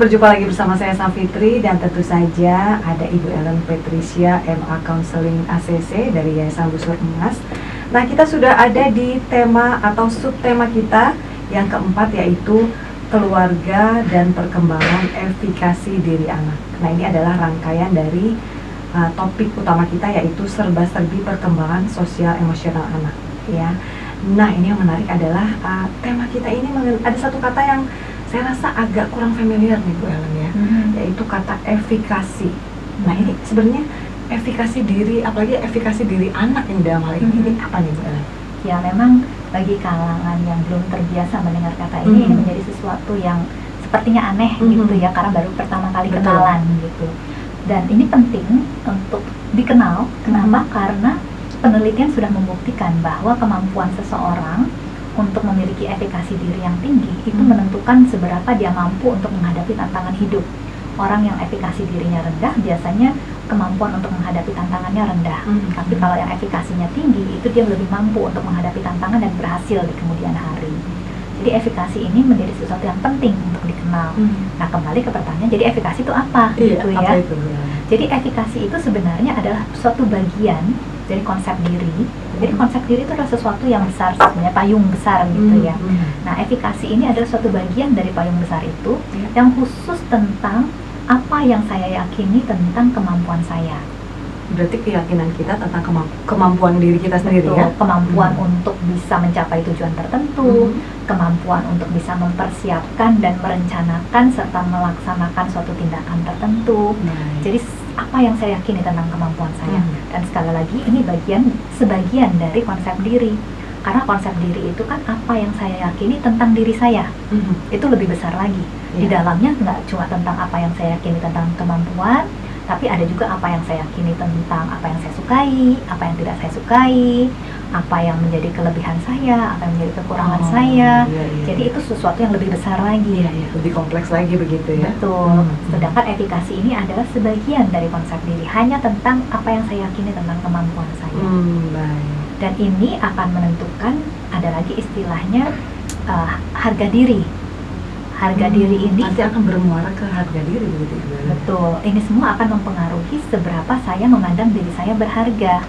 berjumpa lagi bersama saya Safitri dan tentu saja ada Ibu Ellen Patricia, MA Counseling ACC dari Yayasan Busur Emas. Nah, kita sudah ada di tema atau subtema kita yang keempat, yaitu keluarga dan perkembangan efikasi diri anak. Nah, ini adalah rangkaian dari topik utama kita, yaitu serba-serbi perkembangan sosial emosional anak, ya. Nah, ini yang menarik adalah tema kita ini ada satu kata yang saya rasa agak kurang familiar nih Bu Ellen ya, yaitu kata efikasi. Nah, ini sebenarnya efikasi diri, apalagi efikasi diri anak yang dalam hal ini apa nih Bu Ellen? Ya, memang bagi kalangan yang belum terbiasa mendengar kata ini menjadi sesuatu yang sepertinya aneh gitu ya, karena baru pertama kali kenalan gitu. Dan ini penting untuk dikenal. Kenapa? Karena penelitian sudah membuktikan bahwa kemampuan seseorang untuk memiliki efikasi diri yang tinggi itu menentukan seberapa dia mampu untuk menghadapi tantangan hidup. Orang yang efikasi dirinya rendah biasanya kemampuan untuk menghadapi tantangannya rendah. Tapi kalau yang efikasinya tinggi, itu dia lebih mampu untuk menghadapi tantangan dan berhasil di kemudian hari. Jadi efikasi ini menjadi sesuatu yang penting untuk dikenal. Nah, kembali ke pertanyaan, jadi efikasi itu apa? Gitu ya. Apa itu? Jadi efikasi itu sebenarnya adalah suatu bagian dari konsep diri. Jadi konsep diri itu adalah sesuatu yang besar, sebenarnya payung besar gitu ya. Nah, efikasi ini adalah suatu bagian dari payung besar itu yang khusus tentang apa yang saya yakini tentang kemampuan saya. Berarti keyakinan kita tentang kemampuan diri kita sendiri. Betul, ya? Kemampuan untuk bisa mencapai tujuan tertentu, kemampuan untuk bisa mempersiapkan dan merencanakan serta melaksanakan suatu tindakan tertentu. Jadi apa yang saya yakini tentang kemampuan saya. Dan sekali lagi ini sebagian dari konsep diri. Karena konsep diri itu kan apa yang saya yakini tentang diri saya. Itu lebih besar lagi. Di dalamnya nggak cuma tentang apa yang saya yakini tentang kemampuan, tapi ada juga apa yang saya yakini tentang apa yang saya sukai, apa yang tidak saya sukai, apa yang menjadi kelebihan saya, apa yang menjadi kekurangan saya. Jadi itu sesuatu yang lebih besar lagi. Lebih kompleks lagi begitu ya. Betul. Sedangkan efikasi ini adalah sebagian dari konsep diri, hanya tentang apa yang saya yakini tentang kemampuan saya. Baik. Dan ini akan menentukan, ada lagi istilahnya harga diri. Harga diri ini nanti akan bermuara ke harga diri begitu ya. Betul. Ini semua akan mempengaruhi seberapa saya memandang diri saya berharga.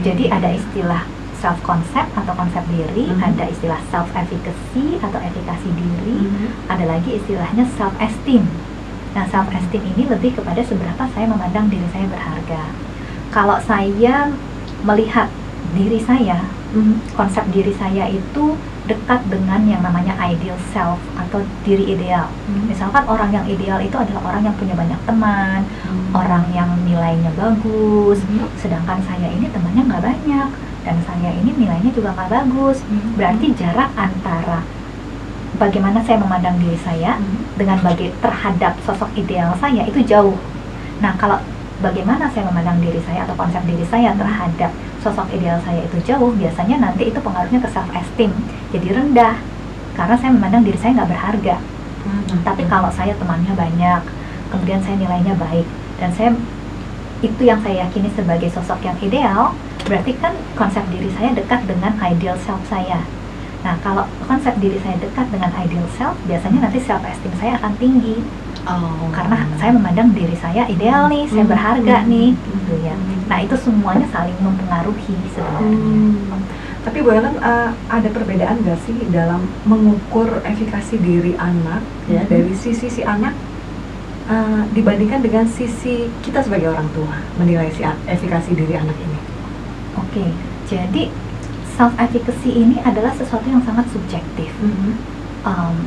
Jadi ada istilah self concept atau konsep diri, ada istilah self efficacy atau efikasi diri, ada lagi istilahnya self esteem. Nah, self esteem ini lebih kepada seberapa saya memandang diri saya berharga. Kalau saya melihat diri saya, konsep diri saya itu dekat dengan yang namanya ideal self atau diri ideal. Misalkan orang yang ideal itu adalah orang yang punya banyak teman, orang yang nilainya bagus, sedangkan saya ini temannya nggak banyak dan saya ini nilainya juga nggak bagus. Berarti jarak antara bagaimana saya memandang diri saya dengan terhadap sosok ideal saya itu jauh. Nah, kalau bagaimana saya memandang diri saya atau konsep diri saya terhadap sosok ideal saya itu jauh, biasanya nanti itu pengaruhnya ke self esteem, jadi rendah karena saya memandang diri saya nggak berharga. Tapi kalau saya temannya banyak, kemudian saya nilainya baik dan itu yang saya yakini sebagai sosok yang ideal, berarti kan konsep diri saya dekat dengan ideal self saya. Nah, kalau konsep diri saya dekat dengan ideal self, biasanya nanti self esteem saya akan tinggi. Karena saya memandang diri saya ideal nih, saya berharga nih, gitu ya. Nah, itu semuanya saling mempengaruhi sebenarnya. Tapi Bu Ellen, ada perbedaan nggak sih dalam mengukur efikasi diri anak ya dari sisi si anak dibandingkan dengan sisi kita sebagai orang tua menilai si efikasi diri anak ini? Oke, jadi self efficacy ini adalah sesuatu yang sangat subjektif.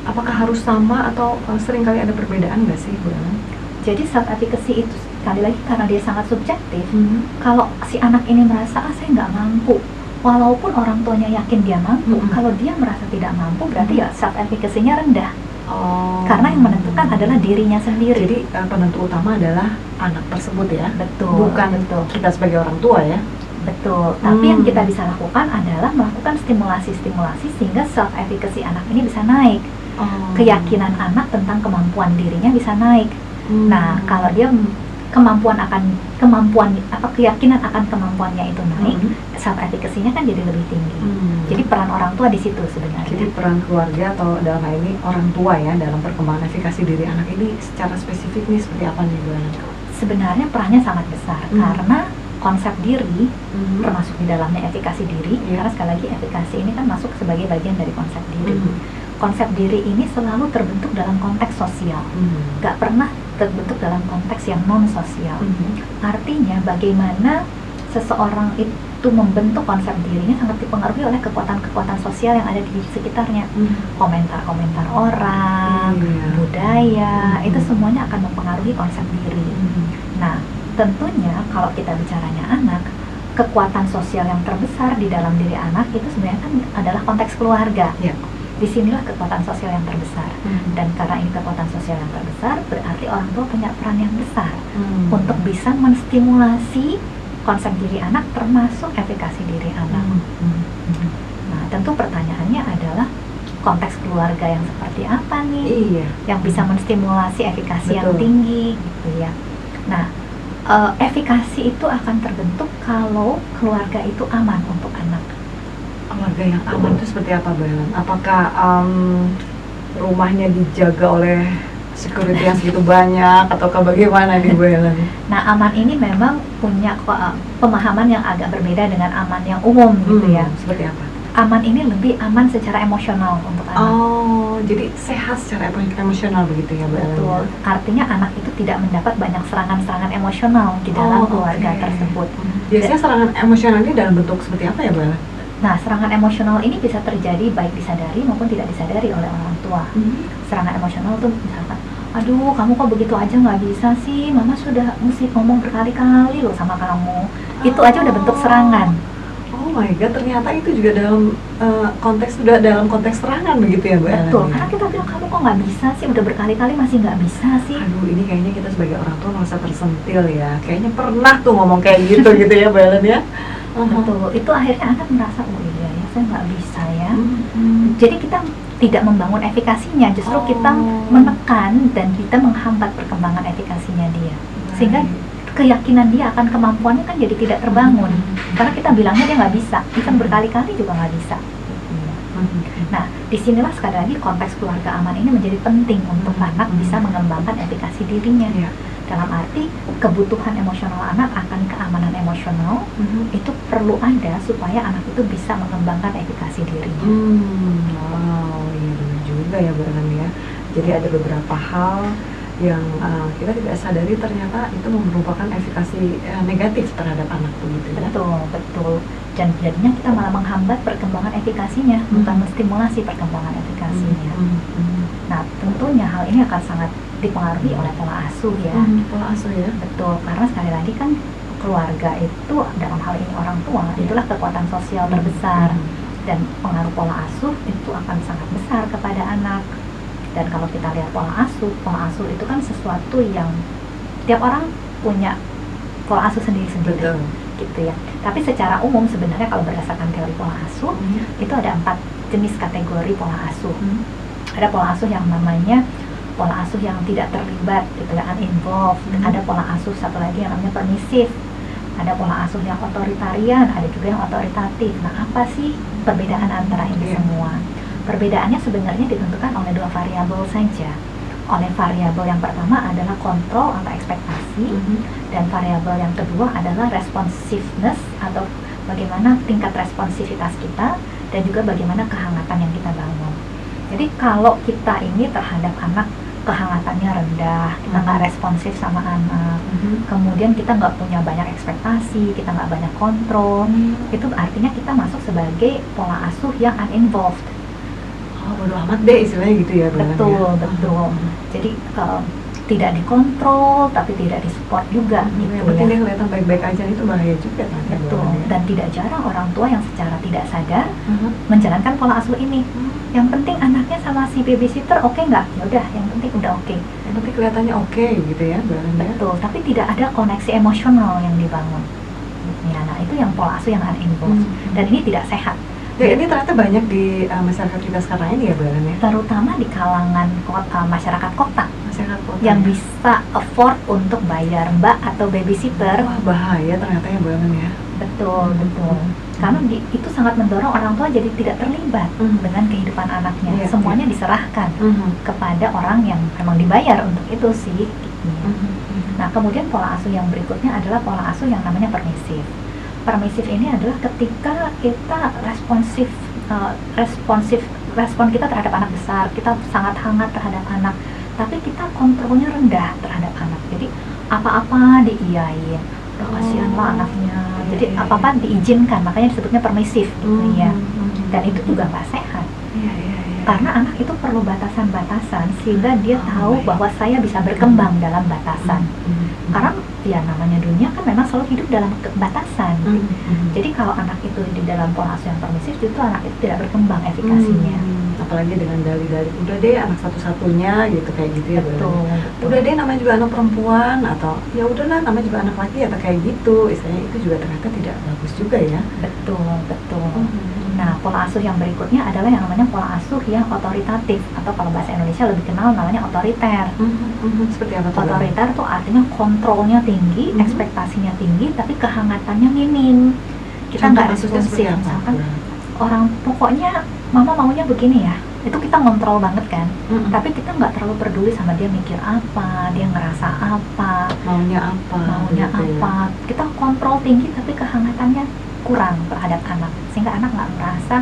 Apakah harus sama atau seringkali ada perbedaan nggak sih Bu Ellen? Jadi self efficacy itu sekali lagi karena dia sangat subjektif. Kalau si anak ini merasa saya nggak mampu, walaupun orang tuanya yakin dia mampu, kalau dia merasa tidak mampu berarti ya self efficacy-nya rendah. Karena yang menentukan adalah dirinya sendiri. Jadi penentu utama adalah anak tersebut ya. Betul. Bukan kita sebagai orang tua ya. Betul, tapi yang kita bisa lakukan adalah melakukan stimulasi-stimulasi sehingga self-efficacy anak ini bisa naik. Keyakinan anak tentang kemampuan dirinya bisa naik. Nah, kalau dia kemampuan keyakinan akan kemampuannya itu naik, self efficacy-nya kan jadi lebih tinggi. Jadi peran orang tua di situ sebenarnya. Jadi peran keluarga atau dalam hal ini orang tua ya dalam perkembangan efikasi diri anak ini secara spesifik nih seperti apa nih Bu Ellen? Sebenarnya perannya sangat besar karena konsep diri termasuk di dalamnya efikasi diri. Karena sekali lagi efikasi ini kan masuk sebagai bagian dari konsep diri. Konsep diri ini selalu terbentuk dalam konteks sosial, gak pernah terbentuk dalam konteks yang non sosial. Artinya bagaimana seseorang itu membentuk konsep dirinya sangat dipengaruhi oleh kekuatan-kekuatan sosial yang ada di sekitarnya. Komentar-komentar orang, budaya, itu semuanya akan mempengaruhi konsep diri. Nah, tentunya kalau kita bicaranya anak, kekuatan sosial yang terbesar di dalam diri anak itu sebenarnya kan adalah konteks keluarga. Disinilah kekuatan sosial yang terbesar. Dan karena ini kekuatan sosial yang terbesar, berarti orang tua punya peran yang besar untuk bisa menstimulasi konsep diri anak termasuk efikasi diri anak. Nah, tentu pertanyaannya adalah konteks keluarga yang seperti apa nih yang bisa menstimulasi efikasi yang tinggi gitu ya. Nah, efikasi itu akan terbentuk kalau keluarga itu aman untuk anak. Keluarga yang aman itu seperti apa Bu Ellen? Apakah rumahnya dijaga oleh security yang segitu banyak ataukah bagaimana nih Bu Ellen? Nah, aman ini memang punya pemahaman yang agak berbeda dengan aman yang umum gitu ya. Seperti apa? Aman ini lebih aman secara emosional untuk anak. Oh, jadi sehat secara emosional begitu ya Bu Ellen? Betul. Artinya anak itu tidak mendapat banyak serangan-serangan emosional di dalam keluarga tersebut. Biasanya serangan emosional ini dalam bentuk seperti apa ya Bu Ellen? Nah, serangan emosional ini bisa terjadi baik disadari maupun tidak disadari oleh orang tua. Serangan emosional tuh misalkan, aduh kamu kok begitu aja nggak bisa sih, mama sudah mesti ngomong berkali-kali loh sama kamu. Itu aja udah bentuk serangan. Oh my god, ternyata itu juga dalam konteks serangan begitu ya Bu Ellen? Betul, karena kita bilang kamu kok nggak bisa sih, udah berkali-kali masih nggak bisa sih. Aduh, ini kayaknya kita sebagai orang tua merasa tersentil ya. Kayaknya pernah tuh ngomong kayak gitu gitu ya Bu Ellen ya? Betul, itu akhirnya anak merasa, oh iya ya saya nggak bisa ya. Jadi kita tidak membangun efikasinya, justru kita menekan dan kita menghambat perkembangan efikasinya dia. Sehingga keyakinan dia akan kemampuannya kan jadi tidak terbangun. Karena kita bilangnya dia nggak bisa, even berkali-kali juga nggak bisa. Nah, disinilah sekali lagi konteks keluarga aman ini menjadi penting untuk anak bisa mengembangkan efikasi dirinya. Dalam arti kebutuhan emosional anak akan keamanan emosional itu perlu ada supaya anak itu bisa mengembangkan efikasi dirinya. Wow, iya benar juga ya Bu Ellen ya. Jadi ada beberapa hal yang kita tidak sadari ternyata itu merupakan efikasi negatif terhadap anak begitu ya. Betul. Dan jadinya kita malah menghambat perkembangan efikasinya, bukan menstimulasi perkembangan efikasinya. Nah, tentunya hal ini akan sangat dipengaruhi oleh pola asuh ya. Pola asuh ya. Betul, karena sekali lagi kan keluarga itu dalam hal ini orang tua itulah kekuatan sosial terbesar dan pengaruh pola asuh itu akan sangat besar kepada anak. Dan kalau kita lihat pola asuh itu kan sesuatu yang tiap orang punya pola asuh sendiri-sendiri. Gitu ya. Tapi secara umum sebenarnya kalau berdasarkan teori pola asuh itu ada 4 jenis kategori pola asuh. Ada pola asuh yang namanya pola asuh yang tidak terlibat gitu ya, uninvolved. Ada pola asuh satu lagi yang namanya permisif. Ada pola asuh yang otoritarian, ada juga yang otoritatif. Nah, apa sih perbedaan antara ini semua? Perbedaannya sebenarnya ditentukan oleh 2 variabel saja. Oleh variabel yang pertama adalah kontrol atau ekspektasi, dan variabel yang kedua adalah responsiveness atau bagaimana tingkat responsivitas kita dan juga bagaimana kehangatan yang kita bangun. Jadi kalau kita ini terhadap anak kehangatannya rendah, kita nggak responsif sama anak, kemudian kita nggak punya banyak ekspektasi, kita nggak banyak kontrol, itu artinya kita masuk sebagai pola asuh yang uninvolved. Oh, bodo amat deh istilahnya gitu ya. Betul. Jadi tidak dikontrol tapi tidak disupport juga gitu yang penting dia kelihatan baik-baik aja, itu bahaya juga kan. Betul. Dan tidak jarang orang tua yang secara tidak sadar menjalankan pola asuh ini. Yang penting anaknya sama si babysitter oke nggak? Ya udah, yang penting udah oke. Yang penting kelihatannya oke gitu ya, Betul, tapi tidak ada koneksi emosional yang dibangun. Ya, nah itu yang pola asuh yang uninvolved. Dan ini tidak sehat. Ya, ini ternyata banyak di masyarakat kita sekarang ini ya, Bu Ellen ya. Terutama di kalangan masyarakat kota Masyarakat kota yang ya. bisa afford untuk bayar mbak atau babysitter. Wah, bahaya ternyata ya, Bu Ellen ya. Betul, betul. Karena itu sangat mendorong orang tua jadi tidak terlibat dengan kehidupan anaknya. Iya, Semuanya diserahkan Mhm. kepada orang yang memang dibayar untuk itu sih. Nah, kemudian pola asuh yang berikutnya adalah pola asuh yang namanya permisif. Permisif ini adalah ketika kita respon kita terhadap anak besar, kita sangat hangat terhadap anak, tapi kita kontrolnya rendah terhadap anak. Jadi apa-apa diiyain, udah kasihanlah anaknya. Jadi iya, apa-apa diizinkan, makanya disebutnya permisif gitu ya. Dan itu juga nggak sehat. Iya, iya, iya. Karena anak itu perlu batasan-batasan sehingga dia Oh, tahu baik. bahwa saya bisa berkembang dalam batasan. Karena ya namanya dunia kan memang selalu hidup dalam batasan. Jadi kalau anak itu di dalam pola asuh yang permisif, itu anak itu tidak berkembang efikasinya. Apalagi dengan dalih-dalih udah deh anak satu-satunya gitu, kayak gitu ya, Bu Ellen. Betul, Udah deh namanya juga anak perempuan, atau ya udahlah namanya juga anak laki, atau kayak gitu. Istilahnya itu juga ternyata tidak bagus juga ya. betul, betul. Nah, pola asuh yang berikutnya adalah yang namanya pola asuh yang otoritatif, atau kalau bahasa Indonesia lebih kenal namanya otoriter. Seperti apa tuh, Bu Ellen? Otoriter tuh artinya kontrolnya tinggi, ekspektasinya tinggi, tapi kehangatannya minim. Kita Contoh nggak kasusnya seperti responsif. apa, Misalkan Bu Ellen? orang pokoknya mama maunya begini ya, itu kita ngontrol banget kan. Tapi kita nggak terlalu peduli sama dia mikir apa, dia ngerasa apa, Maunya apa? maunya gitu ya. apa. Kita kontrol tinggi tapi kehangatannya kurang terhadap anak, sehingga anak nggak merasa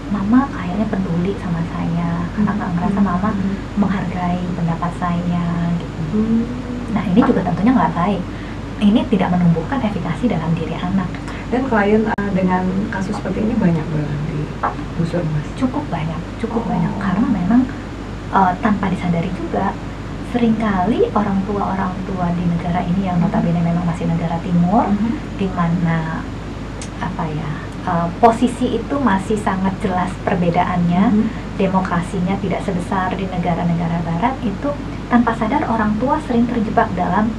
mama kayaknya peduli sama saya, anak nggak merasa mama menghargai pendapat saya gitu. Nah, ini juga tentunya nggak baik. Ini tidak menumbuhkan efikasi dalam diri anak. Dan klien dengan kasus seperti ini banyak banget di Busur Mas. Cukup banyak karena memang tanpa disadari juga seringkali orang tua di negara ini yang notabene memang masih negara timur, di mana apa ya, posisi itu masih sangat jelas perbedaannya. Demokrasinya tidak sebesar di negara-negara barat, itu tanpa sadar orang tua sering terjebak dalam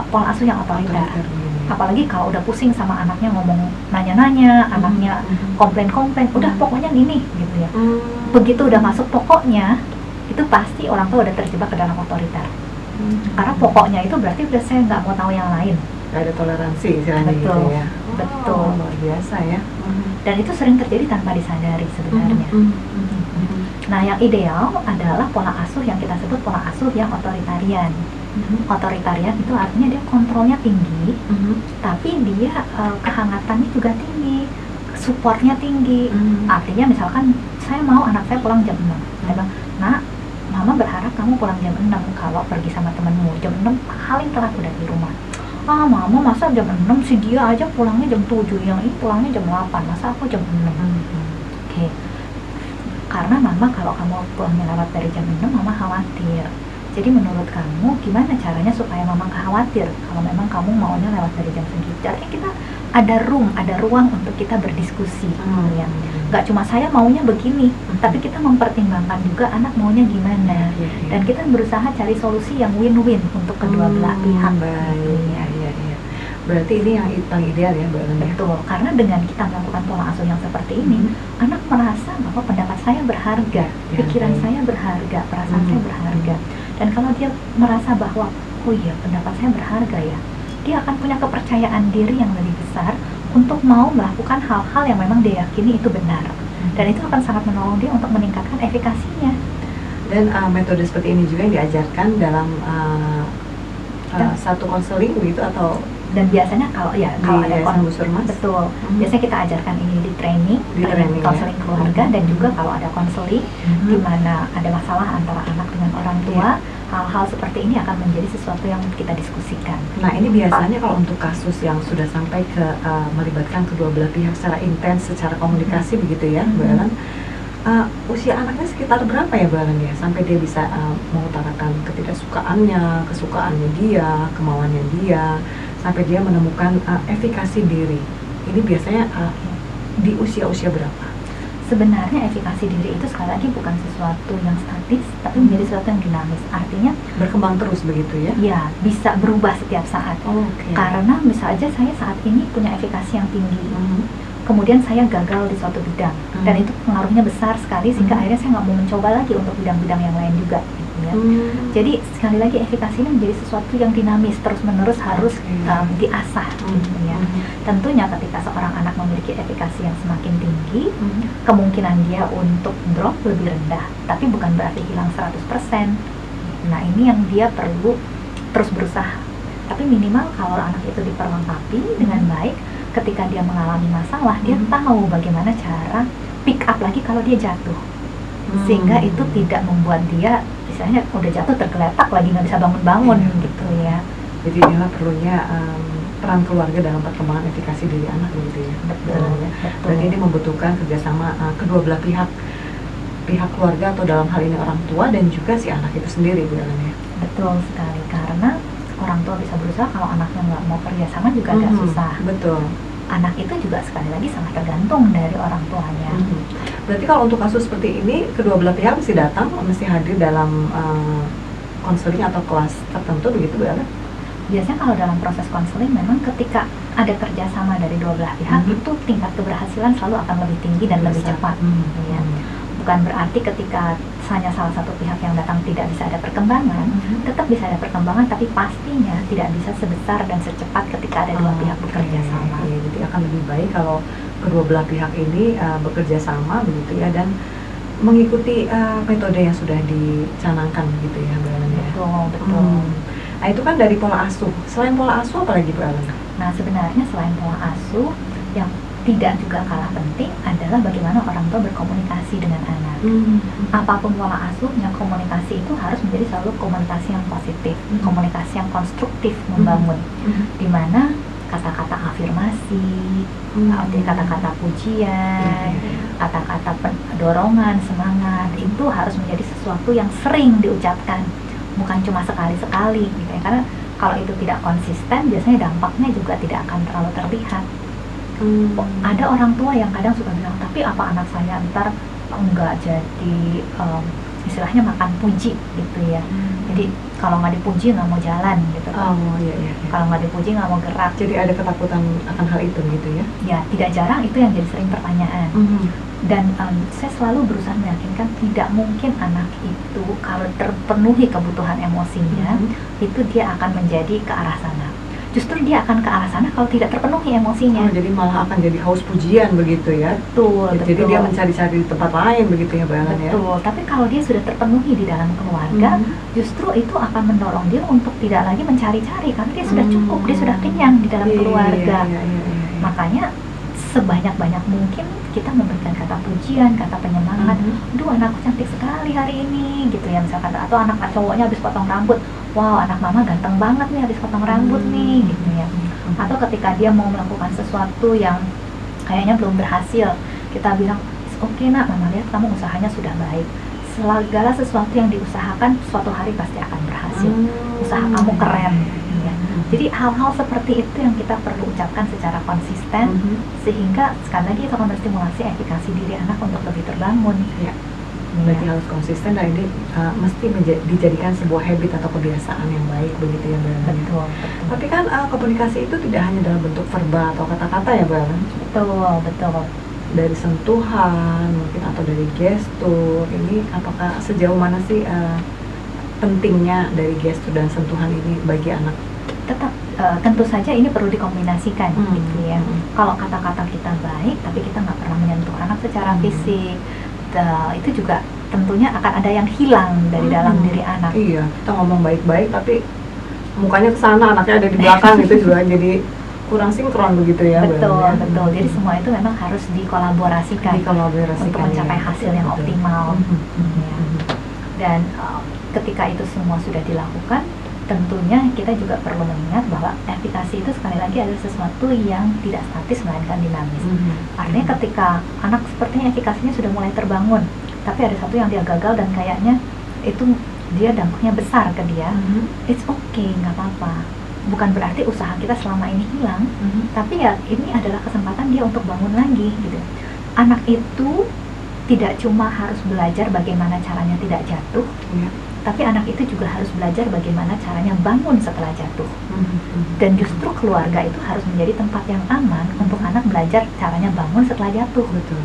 pola asuh yang otoriter. Apalagi kalau udah pusing sama anaknya, ngomong nanya-nanya, anaknya komplain-komplain, udah pokoknya gini gitu ya. Begitu udah masuk pokoknya, itu pasti orang tua udah terjebak ke dalam otoriter. Karena pokoknya itu berarti udah saya nggak mau tahu yang lain. Gak ada toleransi istilahnya gitu Betul, ya. betul. Luar biasa ya. Dan itu sering terjadi tanpa disadari sebenarnya. Nah, yang ideal adalah pola asuh yang kita sebut pola asuh yang otoritarian. Otoritarian itu artinya dia kontrolnya tinggi, tapi dia kehangatannya juga tinggi, supportnya tinggi. Artinya misalkan saya mau anak saya pulang jam 6, saya bilang, nak, mama berharap kamu pulang jam 6 kalau pergi sama temenmu, jam 6 paling telat udah di rumah. Ah, mama masa jam 6 sih, dia aja pulangnya jam 7, yang ini pulangnya jam 8, masa aku jam 6. Oke. Karena mama kalau kamu pulangnya lewat dari jam 6, mama khawatir. Jadi menurut kamu gimana caranya supaya mama khawatir kalau memang kamu maunya lewat dari jam segitu? Artinya kita ada ruang untuk kita berdiskusi gitu ya. Gak cuma saya maunya begini, tapi kita mempertimbangkan juga anak maunya gimana. Dan kita berusaha cari solusi yang win-win untuk kedua belah pihak. Baik, iya. Berarti ini yang paling ideal ya, Mbak Ellen ya? Betul, karena dengan kita melakukan pola asuh yang seperti ini, anak merasa bahwa pendapat saya berharga, pikiran saya berharga, perasaan saya berharga. Dan kalau dia merasa bahwa, oh iya pendapat saya berharga ya, dia akan punya kepercayaan diri yang lebih besar untuk mau melakukan hal-hal yang memang dia yakini itu benar. Dan itu akan sangat menolong dia untuk meningkatkan efikasinya. Dan metode seperti ini juga yang diajarkan dalam satu konseling begitu, atau dan biasanya kalau ada Busur Mas? Betul, biasanya kita ajarkan ini di training konseling keluarga, dan juga kalau ada konseling di mana ada masalah antara anak dengan orang tua, hal-hal seperti ini akan menjadi sesuatu yang kita diskusikan. Nah, ini biasanya kalau untuk kasus yang sudah sampai ke melibatkan kedua belah pihak secara intens, secara komunikasi begitu ya, Mbak Ellen, usia anaknya sekitar berapa ya, Mbak Ellen ya, sampai dia bisa mengutarakan ketidaksukaannya, kesukaannya dia, kemauannya dia, sampai dia menemukan efikasi diri. Ini biasanya di usia-usia berapa? Sebenarnya efikasi diri itu sekali lagi bukan sesuatu yang statis, tapi menjadi sesuatu yang dinamis. Artinya berkembang terus begitu ya? Ya, bisa berubah setiap saat. Karena bisa aja saya saat ini punya efikasi yang tinggi. kemudian saya gagal di suatu bidang, dan itu pengaruhnya besar sekali sehingga akhirnya saya nggak mau mencoba lagi untuk bidang-bidang yang lain juga gitu ya. Jadi sekali lagi efikasi ini menjadi sesuatu yang dinamis, terus-menerus harus diasah gitu ya. Tentunya ketika seorang anak memiliki efikasi yang semakin tinggi, kemungkinan dia untuk drop lebih rendah, tapi bukan berarti hilang 100%. Nah ini yang dia perlu terus berusaha. Tapi minimal kalau anak itu diperlengkapi dengan baik, ketika dia mengalami masalah, dia tahu bagaimana cara pick up lagi kalau dia jatuh. Sehingga itu tidak membuat dia, misalnya udah jatuh tergeletak lagi, nggak bisa bangun-bangun gitu ya. Jadi inilah perlunya peran keluarga dalam perkembangan efikasi diri anak begitu ya. Betul. Berarti ini membutuhkan kerjasama kedua belah pihak keluarga atau dalam hal ini orang tua dan juga si anak itu sendiri Bu Ellen ya. Betul sekali, karena orang tua bisa berusaha, kalau anaknya nggak mau kerjasama juga agak susah. Betul. Anak itu juga sekali lagi sangat tergantung dari orang tuanya. Berarti kalau untuk kasus seperti ini kedua belah pihak mesti datang, mesti hadir dalam konseling atau kelas tertentu begitu Bu Ellen? Biasanya kalau dalam proses konseling memang ketika ada kerjasama dari dua belah pihak, itu tingkat keberhasilan selalu akan lebih tinggi dan lebih cepat. Ya. Bukan berarti ketika hanya salah satu pihak yang datang tidak bisa ada perkembangan, tetap bisa ada perkembangan, tapi pastinya tidak bisa sebesar dan secepat ketika ada dua pihak bekerja sama. Iya, jadi akan lebih baik kalau kedua belah pihak ini bekerja sama begitu ya, dan mengikuti metode yang sudah dicanangkan gitu ya Bu Ellen ya. Betul. Nah itu kan dari pola asuh. Selain pola asuh apa lagi Bu Ellen? Nah sebenarnya selain pola asuh, yang tidak juga kalah penting adalah bagaimana orang tua berkomunikasi dengan anak. Apapun pola asuhnya, komunikasi itu harus menjadi selalu komunikasi yang positif, komunikasi yang konstruktif, membangun, dimana kata-kata afirmasi, kata-kata pujian, kata-kata dorongan, semangat, itu harus menjadi sesuatu yang sering diucapkan, bukan cuma sekali-sekali gitu ya. Karena kalau itu tidak konsisten, biasanya dampaknya juga tidak akan terlalu terlihat. Ada orang tua yang kadang suka bilang, tapi apa anak saya ntar enggak jadi istilahnya makan puji gitu ya. Jadi kalau nggak dipuji nggak mau jalan gitu. Kalau nggak dipuji nggak mau gerak. Jadi ada ketakutan akan hal itu gitu ya? Ya, tidak jarang itu yang jadi sering pertanyaan. Dan saya selalu berusaha meyakinkan tidak mungkin anak itu kalau terpenuhi kebutuhan emosinya, itu dia akan menjadi ke arah sana. Justru dia akan ke arah sana kalau tidak terpenuhi emosinya. Jadi malah akan jadi haus pujian begitu ya? Betul. Jadi dia mencari-cari di tempat lain begitu ya Bu Ellen ya? Betul, tapi kalau dia sudah terpenuhi di dalam keluarga, justru itu akan mendorong dia untuk tidak lagi mencari-cari, karena dia sudah cukup, dia sudah kenyang di dalam keluarga. Makanya sebanyak-banyak mungkin kita memberikan kata pujian, kata penyemangat. Aduh, anakku cantik sekali hari ini gitu ya misalkan. Atau anak cowoknya habis potong rambut, wow anak mama ganteng banget nih habis potong rambut nih gitu ya. Atau ketika dia mau melakukan sesuatu yang kayaknya belum berhasil, kita bilang, oke nak, mama lihat kamu usahanya sudah baik, segala sesuatu yang diusahakan suatu hari pasti akan berhasil, usaha kamu keren ya. Jadi hal-hal seperti itu yang kita perlu ucapkan secara konsisten, sehingga sekali lagi itu akan menstimulasi efikasi diri anak untuk lebih terbangun ya. Berarti harus konsisten dan ini mesti dijadikan sebuah habit atau kebiasaan yang baik begitu ya Bu Ellen. Betul. Tapi kan komunikasi itu tidak hanya dalam bentuk verbal atau kata-kata ya Bu Ellen. Betul. Dari sentuhan mungkin atau dari gestur, ini apakah sejauh mana sih pentingnya dari gestur dan sentuhan ini bagi anak? Tetap tentu saja ini perlu dikombinasikan gitu ya. Kalau kata-kata kita baik tapi kita nggak pernah menyentuh anak secara fisik, itu juga tentunya akan ada yang hilang dari dalam diri anak. Iya, kita ngomong baik-baik tapi mukanya ke sana, anaknya ada di belakang itu juga jadi kurang sinkron begitu ya. Betul. Jadi semua itu memang harus dikolaborasikan untuk mencapai hasil yang optimal. Dan ketika itu semua sudah dilakukan, tentunya kita juga perlu mengingat bahwa efikasi itu sekali lagi adalah sesuatu yang tidak statis melainkan dinamis. Artinya ketika anak sepertinya efikasinya sudah mulai terbangun, tapi ada satu yang dia gagal dan kayaknya itu dia dampaknya besar ke dia, it's okay, nggak apa-apa. Bukan berarti usaha kita selama ini hilang, tapi ya ini adalah kesempatan dia untuk bangun lagi gitu. Anak itu tidak cuma harus belajar bagaimana caranya tidak jatuh, tapi anak itu juga harus belajar bagaimana caranya bangun setelah jatuh. Dan justru keluarga itu harus menjadi tempat yang aman untuk anak belajar caranya bangun setelah jatuh. Betul.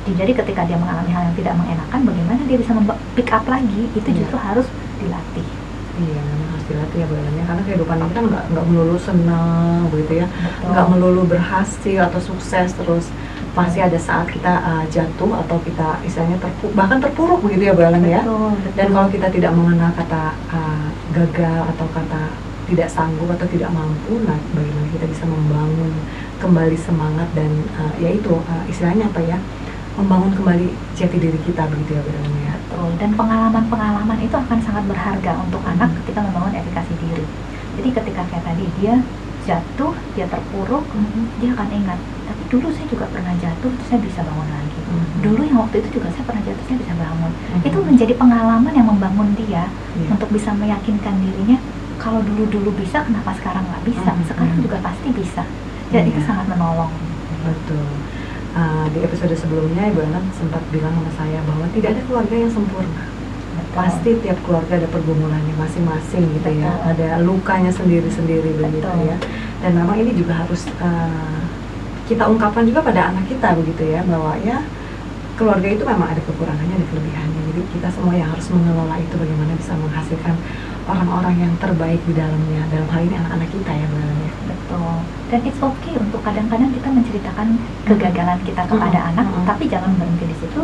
Jadi ketika dia mengalami hal yang tidak mengenakan, bagaimana dia bisa pick up lagi, itu justru harus dilatih. Iya, memang harus dilatih ya Bu Ellen ya, karena kehidupan ini kan nggak melulu senang begitu ya, Betul. nggak melulu berhasil atau sukses terus. Pasti ada saat kita jatuh atau kita istilahnya bahkan terpuruk begitu ya Bu Ellen ya. Betul. Dan kalau kita tidak mengenal kata gagal atau kata tidak sanggup atau tidak mampu, nah bagaimana kita bisa membangun kembali semangat dan yaitu istilahnya apa ya, membangun kembali jati diri kita begitu ya Bu Ellen ya. Betul. Dan pengalaman-pengalaman itu akan sangat berharga untuk anak ketika membangun efikasi diri. Jadi ketika kayak tadi dia jatuh, dia terpuruk, dia akan ingat, tapi dulu saya juga pernah jatuh, terus saya bisa bangun lagi. Dulu yang waktu itu juga saya pernah jatuh, saya bisa bangun. Itu menjadi pengalaman yang membangun dia untuk bisa meyakinkan dirinya, kalau dulu bisa, kenapa sekarang nggak bisa? Sekarang juga pasti bisa. Dan itu sangat menolong. Betul. Di episode sebelumnya Ibu Ellen sempat bilang sama saya bahwa tidak ada keluarga yang sempurna. Pasti tiap keluarga ada pergumulannya masing-masing gitu ya, ada lukanya sendiri-sendiri begitu ya. Dan memang ini juga harus kita ungkapkan juga pada anak kita begitu ya, bahwa ya keluarga itu memang ada kekurangannya, ada kelebihannya. Jadi kita semua yang harus mengelola itu bagaimana bisa menghasilkan orang-orang yang terbaik di dalamnya, dalam hal ini anak-anak kita ya Bu Ellen ya. Betul. Dan it's okay untuk kadang-kadang kita menceritakan kegagalan kita kepada anak, tapi jangan berhenti di situ.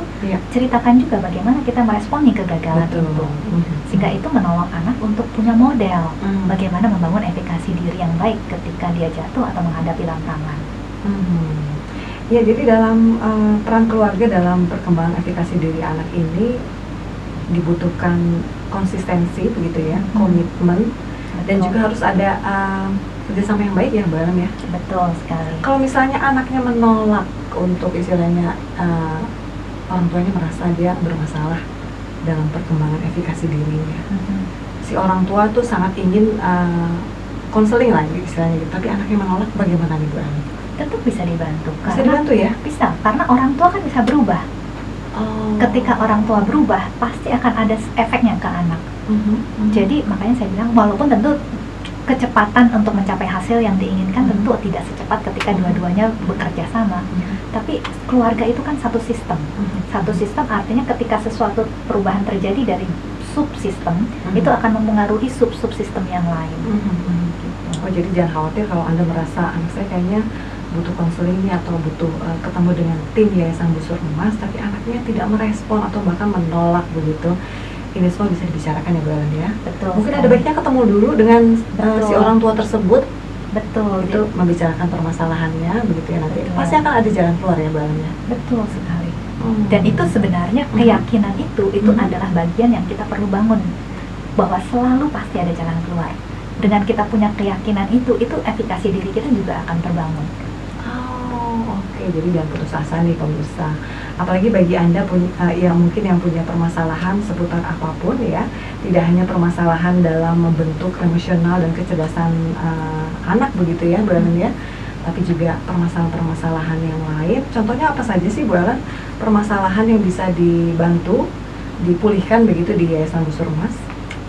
Ceritakan juga bagaimana kita meresponi kegagalan itu, sehingga itu menolong anak untuk punya model bagaimana membangun efikasi diri yang baik ketika dia jatuh atau menghadapi tantangan. Ya, jadi dalam peran keluarga dalam perkembangan efikasi diri anak ini dibutuhkan konsistensi begitu ya, komitmen, dan juga harus ada kerjasama yang baik ya Bu Ellen ya. Betul sekali. Kalau misalnya anaknya menolak untuk istilahnya orang tuanya merasa dia bermasalah dalam perkembangan efikasi dirinya, si orang tua tuh sangat ingin konseling lah istilahnya gitu, tapi anaknya menolak, bagaimana nih Bu Ellen? Tentu bisa dibantu. Bisa dibantu ya? Bisa, karena orang tua kan bisa berubah. Ketika orang tua berubah, pasti akan ada efeknya ke anak. Jadi makanya saya bilang, walaupun tentu kecepatan untuk mencapai hasil yang diinginkan tentu tidak secepat ketika dua-duanya bekerja sama. Tapi keluarga itu kan satu sistem. Satu sistem artinya ketika sesuatu perubahan terjadi dari subsistem, itu akan mempengaruhi sub-subsistem yang lain. Oh, jadi jangan khawatir kalau Anda merasa anak saya kayaknya butuh konseling atau butuh ketemu dengan tim Yayasan Busur Emas, tapi anaknya tidak merespon atau bahkan menolak begitu. Ini semua bisa dibicarakan ya Bu Ellen ya. Betul. Mungkin ada baiknya ketemu dulu dengan si orang tua tersebut. Betul. Itu membicarakan permasalahannya begitu ya, nanti pasti akan ada jalan keluar ya Bu Ellen ya. Betul sekali. Dan itu sebenarnya keyakinan itu adalah bagian yang kita perlu bangun, bahwa selalu pasti ada jalan keluar. Dengan kita punya keyakinan itu efikasi diri kita juga akan terbangun. Oke, jadi jangan putus asa nih pemirsa. Apalagi bagi Anda yang mungkin yang punya permasalahan seputar apapun ya, tidak hanya permasalahan dalam membentuk emosional dan kecerdasan anak begitu ya Bu Ellen ya, tapi juga permasalahan-permasalahan yang lain. Contohnya apa saja sih Bu Ellen permasalahan yang bisa dibantu dipulihkan begitu di Yayasan Busur Emas?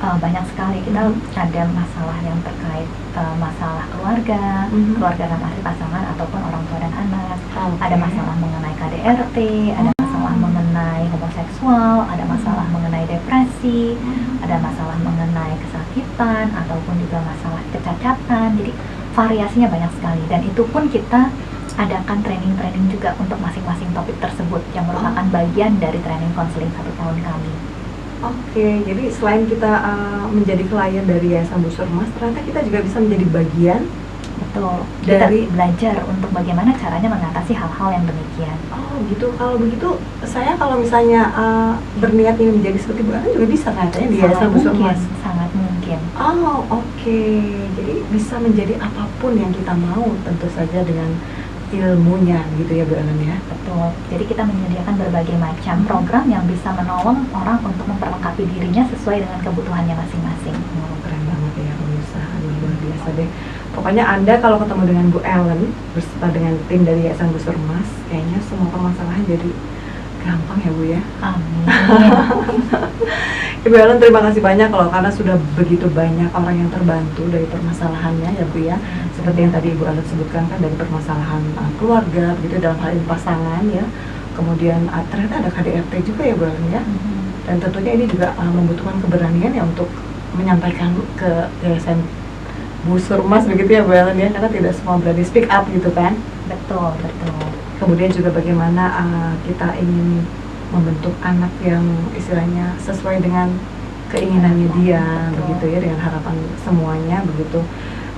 Banyak sekali. Kita ada masalah yang terkait masalah keluarga, keluarga dalam arti pasangan ataupun orang tua dan anak. Ada masalah mengenai KDRT, ada masalah mengenai homoseksual, ada masalah mengenai depresi, ada masalah mengenai kesakitan ataupun juga masalah kecacatan. Jadi variasinya banyak sekali, dan itu pun kita adakan training-training juga untuk masing-masing topik tersebut yang merupakan bagian dari training konseling 1 tahun kami. Oke, jadi selain kita menjadi klien dari Yayasan Busur Emas, ternyata kita juga bisa menjadi bagian. Betul. Dari kita belajar untuk bagaimana caranya mengatasi hal-hal yang demikian. Oh gitu. Kalau begitu, saya kalau misalnya berniat ingin menjadi seperti Bu Ellen juga bisa katanya di Yayasan Busur Emas. Sangat mungkin. Oh oke. Jadi bisa menjadi apapun yang kita mau, tentu saja dengan ilmunya gitu ya Bu Ellen ya. Betul. Jadi kita menyediakan berbagai macam program yang bisa menolong orang untuk memperlengkapi dirinya sesuai dengan kebutuhannya masing-masing. Oh, keren banget ya pemirsa. Luar biasa deh. Pokoknya Anda kalau ketemu dengan Bu Ellen beserta dengan tim dari Yayasan Busur Emas, kayaknya semua permasalahan jadi gampang ya Bu ya. Amin. Ibu Ellen terima kasih banyak loh karena sudah begitu banyak orang yang terbantu dari permasalahannya ya Bu ya. Seperti yang tadi Ibu Ellen sebutkan kan dari permasalahan keluarga begitu dalam hal ini pasangan ya. Kemudian ternyata ada KDRT juga ya Bu Ellen ya. Dan tentunya ini juga membutuhkan keberanian ya untuk menyampaikan ke yayasan Busur Emas begitu ya Bu Ellen ya, karena tidak semua berani speak up gitu kan. Betul, betul. Kemudian juga bagaimana kita ingin membentuk anak yang istilahnya sesuai dengan keinginannya dia, begitu ya, dengan harapan semuanya begitu.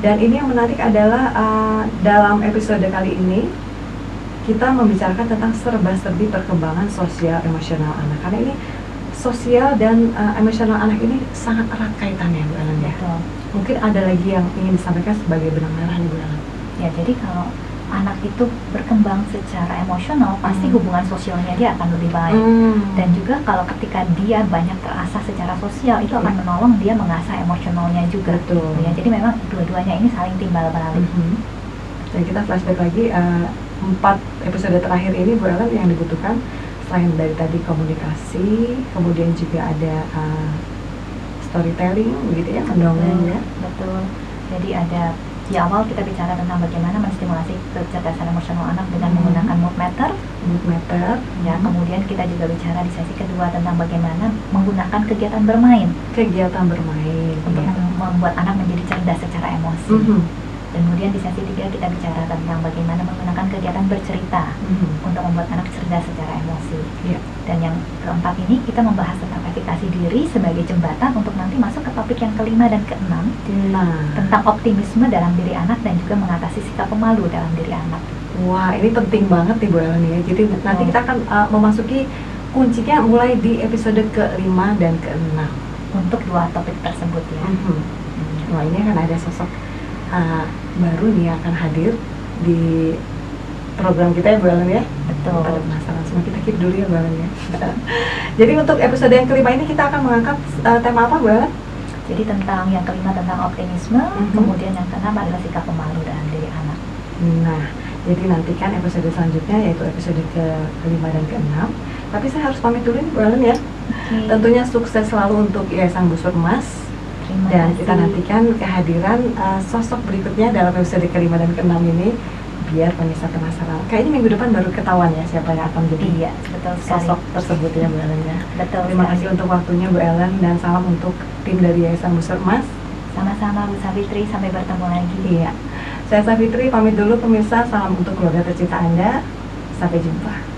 Dan ini yang menarik adalah dalam episode kali ini kita membicarakan tentang serba-serbi perkembangan sosial emosional anak, karena ini sosial dan emosional anak ini sangat erat kaitannya Bu Ellen ya. Betul. Mungkin ada lagi yang ingin disampaikan sebagai benang merah nih Bu Ellen. Ya, jadi kalau anak itu berkembang secara emosional, pasti hubungan sosialnya dia akan lebih baik. Dan juga kalau ketika dia banyak terasah secara sosial, itu akan menolong dia mengasah emosionalnya juga. Betul. Ya, jadi memang dua-duanya ini saling timbal balik. Dan kita flashback lagi 4 episode terakhir ini Bu Ellen yang dibutuhkan selain dari tadi komunikasi, kemudian juga ada storytelling begitu ya, mendongeng ya. Betul. Jadi ada di awal kita bicara tentang bagaimana menstimulasi kecerdasan emosional anak dengan menggunakan mood meter. Ya, kemudian kita juga bicara di sesi kedua tentang bagaimana menggunakan kegiatan bermain. Untuk membuat anak menjadi cerdas secara emosi. Dan kemudian di sesi 3 kita bicara tentang bagaimana menggunakan kegiatan bercerita untuk membuat anak cerdas secara emosi. Dan yang keempat ini kita membahas tentang efikasi diri sebagai jembatan untuk nanti masuk ke topik yang kelima dan keenam, tentang optimisme dalam diri anak dan juga mengatasi sikap pemalu dalam diri anak. Wah, ini penting banget nih Bu Ellen ya. Jadi nanti kita akan memasuki kuncinya mulai di episode ke-5 dan ke-6 untuk 2 topik tersebut ya. Wah, ini akan ada sosok baru nih yang akan hadir di program kita ya Bu Ellen ya. Betul. Pada penasaran semua, kita keep dulu ya Bu Ellen ya. Jadi untuk episode yang kelima ini kita akan mengangkat tema apa Bu Ellen? Jadi tentang yang kelima tentang optimisme, kemudian yang keenam adalah sikap pemalu dalam diri anak. Nah, jadi nantikan episode selanjutnya yaitu episode ke-5 dan ke-6. Tapi saya harus pamit dulu nih Bu Ellen ya. Tentunya sukses selalu untuk Yayasan Busur Emas. Dan kita nantikan kehadiran sosok berikutnya dalam episode ke-5 dan ke-6 ini, biar pemirsa penasaran. Kayaknya minggu depan baru ketahuan ya siapa yang akan jadi sosok tersebut ya Bu Ellen ya. Betul. Terima kasih untuk waktunya Bu Ellen dan salam untuk tim dari Yayasan Busur Emas. Sama-sama Bu Savitri, sampai bertemu lagi. Iya. Saya Savitri pamit dulu pemirsa, salam untuk keluarga tercinta Anda. Sampai jumpa.